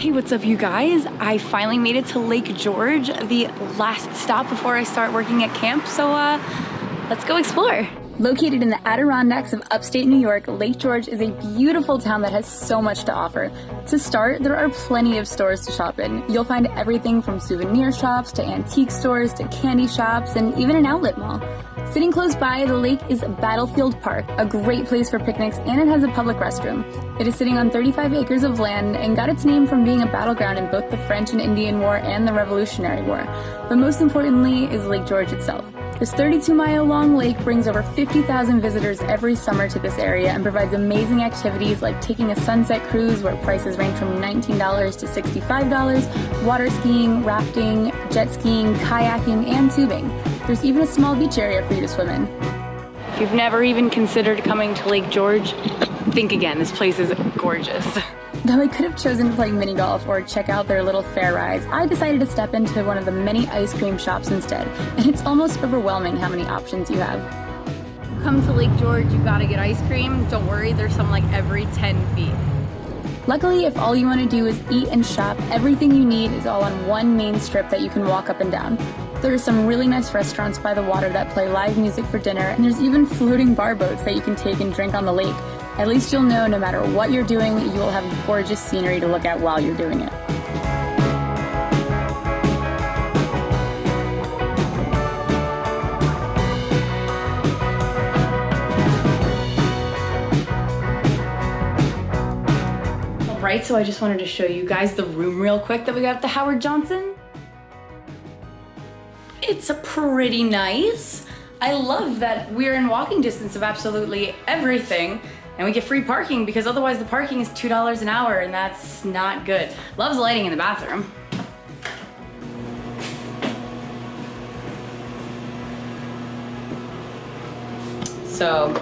Hey, what's up you guys? I finally made it to Lake George, the last stop before I start working at camp, so let's go explore. Located in the Adirondaks of upstate New York, Lake George is a beautiful town that has so much to offer. To start, there are plenty of stores to shop in. You'll find everything from souvenir shops to antique stores to candy shops and even an outlet mall. Sitting close by the lake is Battlefield Park, a great place for picnics, and it has a public restroom. It is sitting on 35 acres of land and got its name from being a battleground in both the French and Indian War and the Revolutionary War. But most importantly is Lake George itself. This 32-mile-long lake brings over 50,000 visitors every summer to this area and provides amazing activities like taking a sunset cruise where prices range from $19 to $65, water skiing, rafting, jet skiing, kayaking, and tubing. There's even a small beach area for you to swim in. If you've never even considered coming to Lake George, think again. This place is gorgeous. Though I could have chosen to play mini golf or check out their little fair rides, I decided to step into one of the many ice cream shops instead, and it's almost overwhelming how many options you have. Come to Lake George, you gotta get ice cream. Don't worry, there's some like every 10 feet. Luckily, if all you want to do is eat and shop, everything you need is all on one main strip that you can walk up and down. There are some really nice restaurants by the water that play live music for dinner, and there's even floating bar boats that you can take and drink on the lake. At least you'll know no matter what you're doing, you will have gorgeous scenery to look at while you're doing it. Alright, so I just wanted to show you guys the room real quick that we got at the Howard Johnson. It's pretty nice. I love that we're in walking distance of absolutely everything. And we get free parking because otherwise the parking is $2 an hour and that's not good. Loves lighting in the bathroom. So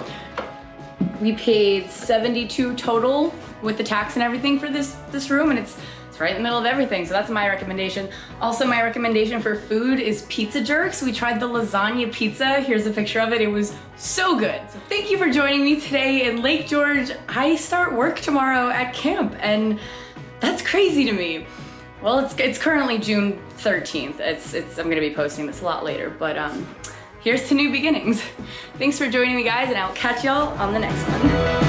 we paid $72 total with the tax and everything for this room, and it's right in the middle of everything, so that's my recommendation. Also, my recommendation for food is Pizza Jerks. We tried the lasagna pizza. Here's a picture of it. It was so good. So thank you for joining me today in Lake George. I start work tomorrow at camp, and that's crazy to me. Well, it's currently June 13th. I'm gonna be posting this a lot later, but here's to new beginnings. Thanks for joining me, guys, and I will catch y'all on the next one.